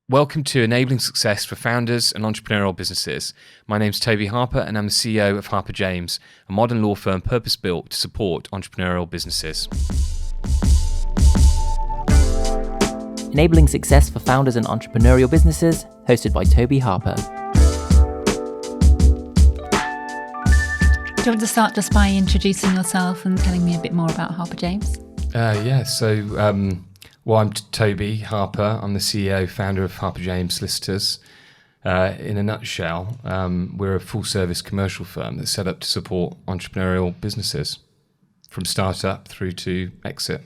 Welcome to Enabling Success for Founders and Entrepreneurial Businesses. My name's Toby Harper and I'm the CEO of Harper James, a modern law firm purpose-built to support entrepreneurial businesses. Enabling Success for Founders and Entrepreneurial Businesses, hosted by Toby Harper. Do you want to start just by introducing yourself and telling me a bit more about Harper James? I'm Toby Harper. I'm the CEO, founder of Harper James Solicitors. In a nutshell, we're a full-service commercial firm that's set up to support entrepreneurial businesses from startup through to exit.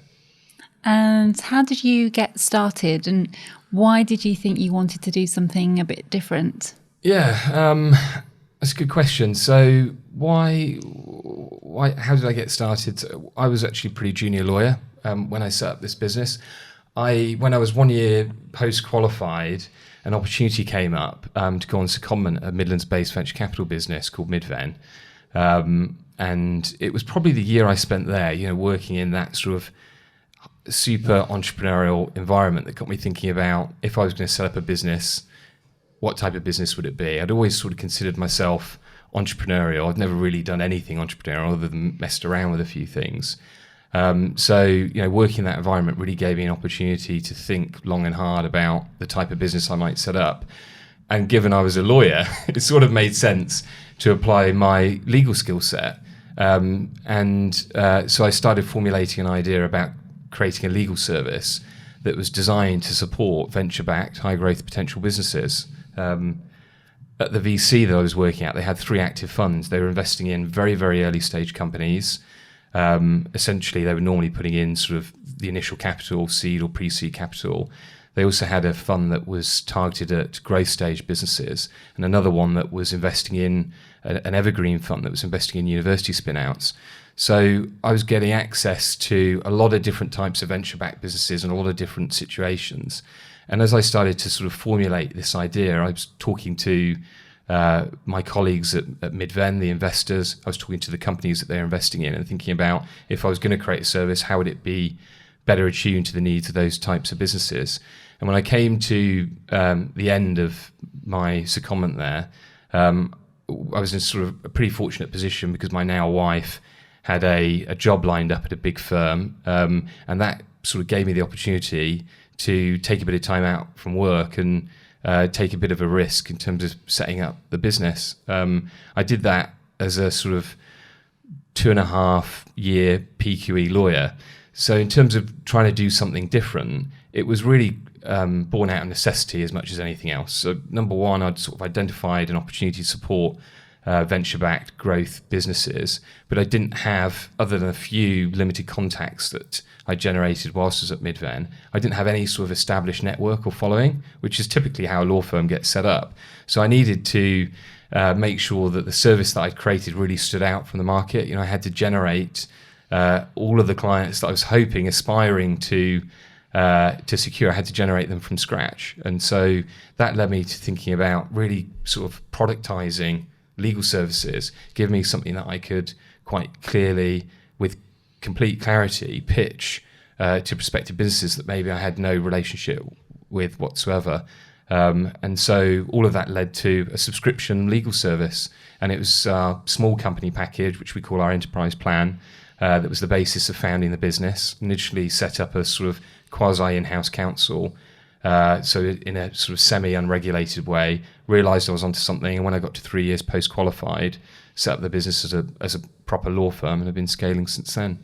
And how did you get started, and why did you think you wanted to do something a bit different? That's a good question. So why? How did I get started? I was actually a pretty junior lawyer when I set up this business. When I was 1 year post-qualified, an opportunity came up to go on secondment at a Midlands-based venture capital business called Midven. And it was probably the year I spent there, working in that sort of super entrepreneurial environment that got me thinking about, if I was going to set up a business, what type of business would it be? I'd always sort of considered myself entrepreneurial. I'd never really done anything entrepreneurial other than messed around with a few things. Working in that environment really gave me an opportunity to think long and hard about the type of business I might set up. And given I was a lawyer, it sort of made sense to apply my legal skill set. So I started formulating an idea about creating a legal service that was designed to support venture-backed, high-growth potential businesses. At the VC that I was working at, they had 3 active funds. They were investing in very, very early-stage companies. Essentially, they were normally putting in sort of the initial capital, seed or pre-seed capital. They also had a fund that was targeted at growth stage businesses, and another one that was investing in an evergreen fund that was investing in university spin-outs. So I was getting access to a lot of different types of venture-backed businesses and a lot of different situations. And as I started to sort of formulate this idea, I was talking to my colleagues at Midven, the investors. I was talking to the companies that they're investing in and thinking about, if I was going to create a service, how would it be better attuned to the needs of those types of businesses? And when I came to the end of my secondment there, I was in sort of a pretty fortunate position because my now wife had a job lined up at a big firm, and that sort of gave me the opportunity to take a bit of time out from work and take a bit of a risk in terms of setting up the business. I did that as a sort of 2.5 year PQE lawyer. So in terms of trying to do something different, it was really born out of necessity as much as anything else. So number one, I'd sort of identified an opportunity to support venture-backed growth businesses, but I didn't have, other than a few limited contacts that I generated whilst I was at Midven, I didn't have any sort of established network or following, which is typically how a law firm gets set up. So I needed to make sure that the service that I'd created really stood out from the market. I had to generate all of the clients that I was aspiring to secure. I had to generate them from scratch. And so that led me to thinking about really sort of productizing legal services, give me something that I could quite clearly, with complete clarity, pitch to prospective businesses that maybe I had no relationship with whatsoever. And so all of that led to a subscription legal service. And it was a small company package, which we call our enterprise plan, that was the basis of founding the business. Initially set up a sort of quasi in-house counsel, so in a sort of semi-unregulated way, realised I was onto something, and when I got to 3 years post-qualified, set up the business as a proper law firm, and have been scaling since then.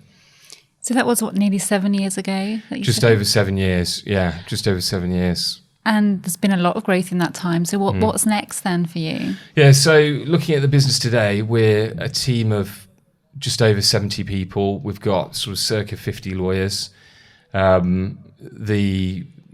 So that was, nearly 7 years ago? Just over 7 years, yeah, just over 7 years. And there's been a lot of growth in that time. So what's next then for you? Yeah, so looking at the business today, we're a team of just over 70 people. We've got sort of circa 50 lawyers.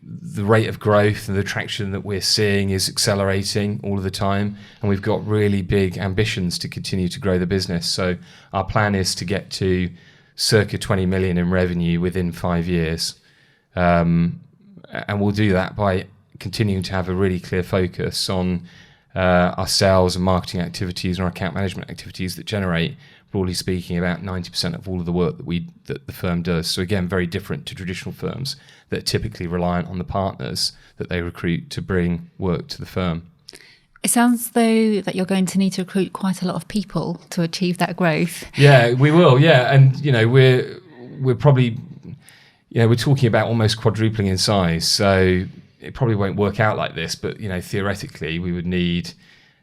The rate of growth and the traction that we're seeing is accelerating all of the time, and we've got really big ambitions to continue to grow the business. So our plan is to get to circa 20 million in revenue within 5 years, and we'll do that by continuing to have a really clear focus on our sales and marketing activities and our account management activities that generate broadly speaking, about 90% of all of the work that the firm does. So again, very different to traditional firms that are typically reliant on the partners that they recruit to bring work to the firm. It sounds though that you're going to need to recruit quite a lot of people to achieve that growth. Yeah, we will. Yeah, and we're probably, we're talking about almost quadrupling in size. So it probably won't work out like this, but theoretically, we would need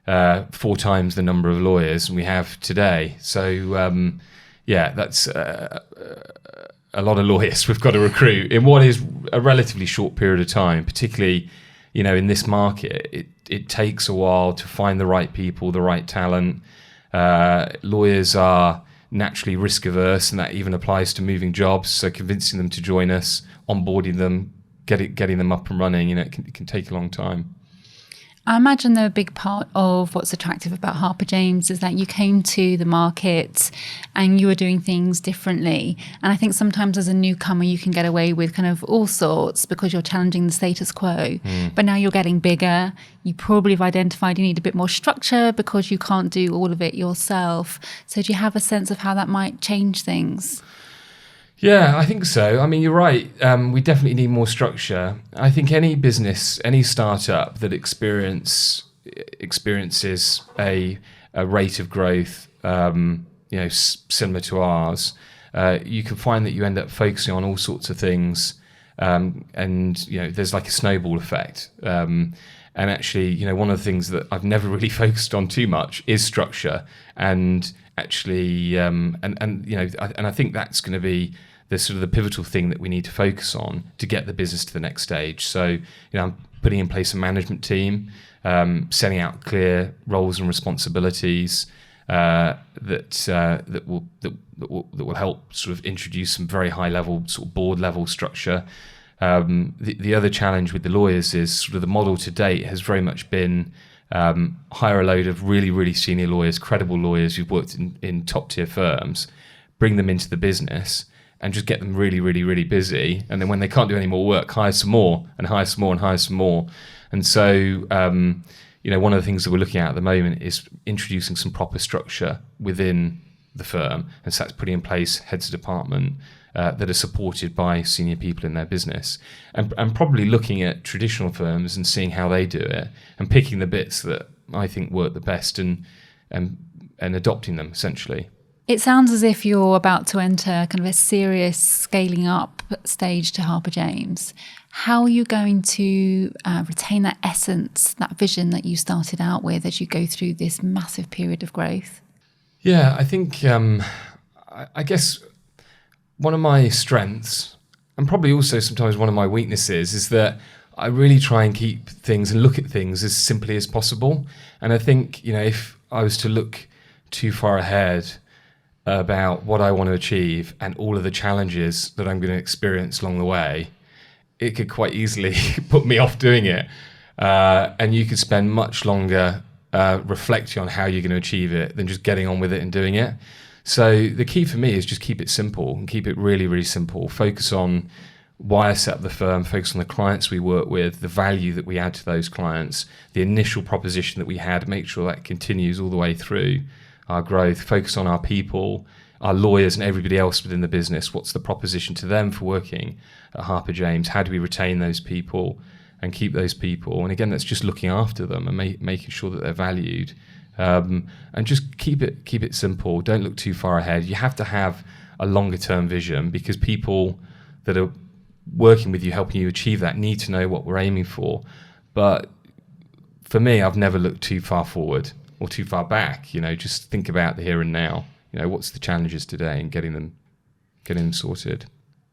4 times the number of lawyers we have today. So that's a lot of lawyers we've got to recruit in what is a relatively short period of time. Particularly, in this market, it takes a while to find the right people, the right talent. Lawyers are naturally risk averse, and that even applies to moving jobs. So convincing them to join us, onboarding them, getting them up and running, it can take a long time. I imagine a big part of what's attractive about Harper James is that you came to the market and you were doing things differently. And I think sometimes as a newcomer, you can get away with kind of all sorts because you're challenging the status quo. But now you're getting bigger. You probably have identified you need a bit more structure because you can't do all of it yourself. So do you have a sense of how that might change things? Yeah, I think so. I mean, you're right. We definitely need more structure. I think any business, any startup that experiences a rate of growth, similar to ours, you can find that you end up focusing on all sorts of things, and there's like a snowball effect. And actually, one of the things that I've never really focused on too much is structure. And actually, and I think that's going to be the sort of the pivotal thing that we need to focus on to get the business to the next stage. So, I'm putting in place a management team, setting out clear roles and responsibilities that will help sort of introduce some very high level sort of board level structure. The other challenge with the lawyers is sort of the model to date has very much been hire a load of really, really senior lawyers, credible lawyers who've worked in top tier firms, bring them into the business and just get them really, really, really busy. And then when they can't do any more work, hire some more and hire some more and hire some more. And so, one of the things that we're looking at the moment is introducing some proper structure within the firm. And so that's putting in place heads of department that are supported by senior people in their business. And probably looking at traditional firms and seeing how they do it and picking the bits that I think work the best and adopting them, essentially. It sounds as if you're about to enter kind of a serious scaling up stage to Harper James. How are you going to retain that essence, that vision that you started out with as you go through this massive period of growth? Yeah, I think, I guess one of my strengths, and probably also sometimes one of my weaknesses, is that I really try and keep things and look at things as simply as possible. And I think, if I was to look too far ahead about what I want to achieve and all of the challenges that I'm going to experience along the way, it could quite easily put me off doing it. And you could spend much longer reflecting on how you're going to achieve it than just getting on with it and doing it. So the key for me is just keep it simple and keep it really, really simple. Focus on why I set up the firm, focus on the clients we work with, the value that we add to those clients, the initial proposition that we had, make sure that continues all the way through our growth, focus on our people, our lawyers and everybody else within the business. What's the proposition to them for working at Harper James? How do we retain those people and keep those people? And again, that's just looking after them and making sure that they're valued. And just keep it simple. Don't look too far ahead. You have to have a longer term vision because people that are working with you, helping you achieve that, need to know what we're aiming for. But for me, I've never looked too far forward or too far back. Just think about the here and now. What's the challenges today and getting them sorted.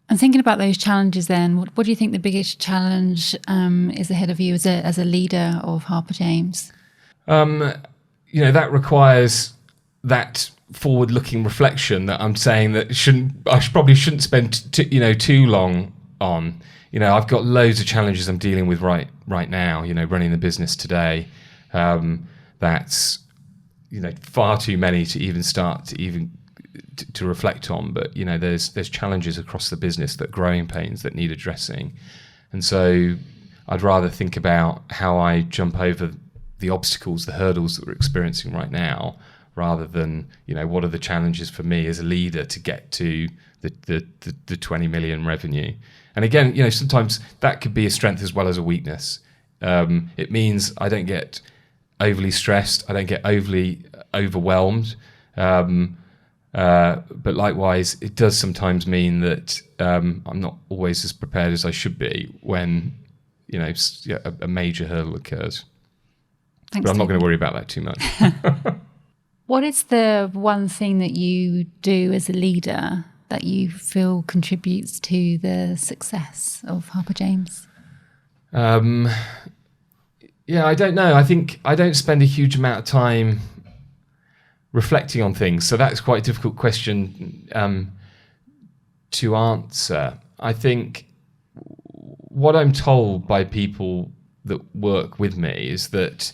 And thinking about those challenges then, what do you think the biggest challenge is ahead of you as a leader of Harper James? That requires that forward-looking reflection that I'm saying that I probably shouldn't spend too long on. I've got loads of challenges I'm dealing with right now. Running the business today. That's far too many to even start to reflect on. But there's challenges across the business, that growing pains that need addressing, and so I'd rather think about how I jump over the obstacles, the hurdles that we're experiencing right now, rather than, what are the challenges for me as a leader to get to the 20 million revenue. And again, sometimes that could be a strength as well as a weakness. It means I don't get overly stressed, I don't get overly overwhelmed. But likewise, it does sometimes mean that I'm not always as prepared as I should be when a major hurdle occurs. Thanks, but I'm not Toby. going to worry about that too much. What is the one thing that you do as a leader that you feel contributes to the success of Harper James? I don't know. I think I don't spend a huge amount of time reflecting on things, so that's quite a difficult question to answer. I think what I'm told by people that work with me is that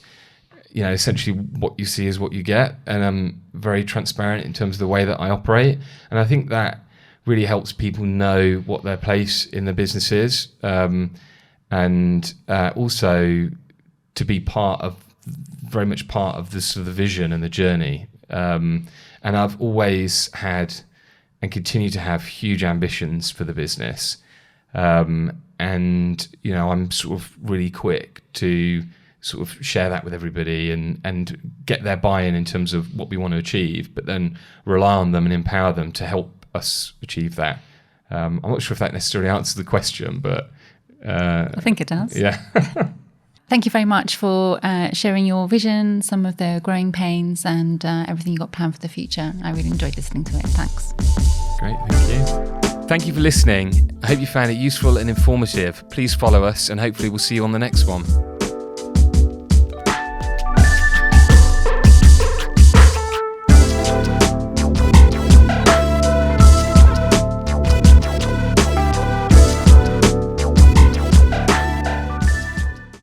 essentially what you see is what you get, and I'm very transparent in terms of the way that I operate, and I think that really helps people know what their place in the business is, and also to be very much part of the sort of the vision and the journey. And I've always had and continue to have huge ambitions for the business. And, I'm sort of really quick to sort of share that with everybody and get their buy-in in terms of what we want to achieve, but then rely on them and empower them to help us achieve that. I'm not sure if that necessarily answers the question, but... I think it does. Yeah. Thank you very much for sharing your vision, some of the growing pains, and everything you got planned for the future. I really enjoyed listening to it. Thanks. Great, thank you. Thank you for listening. I hope you found it useful and informative. Please follow us, and hopefully we'll see you on the next one.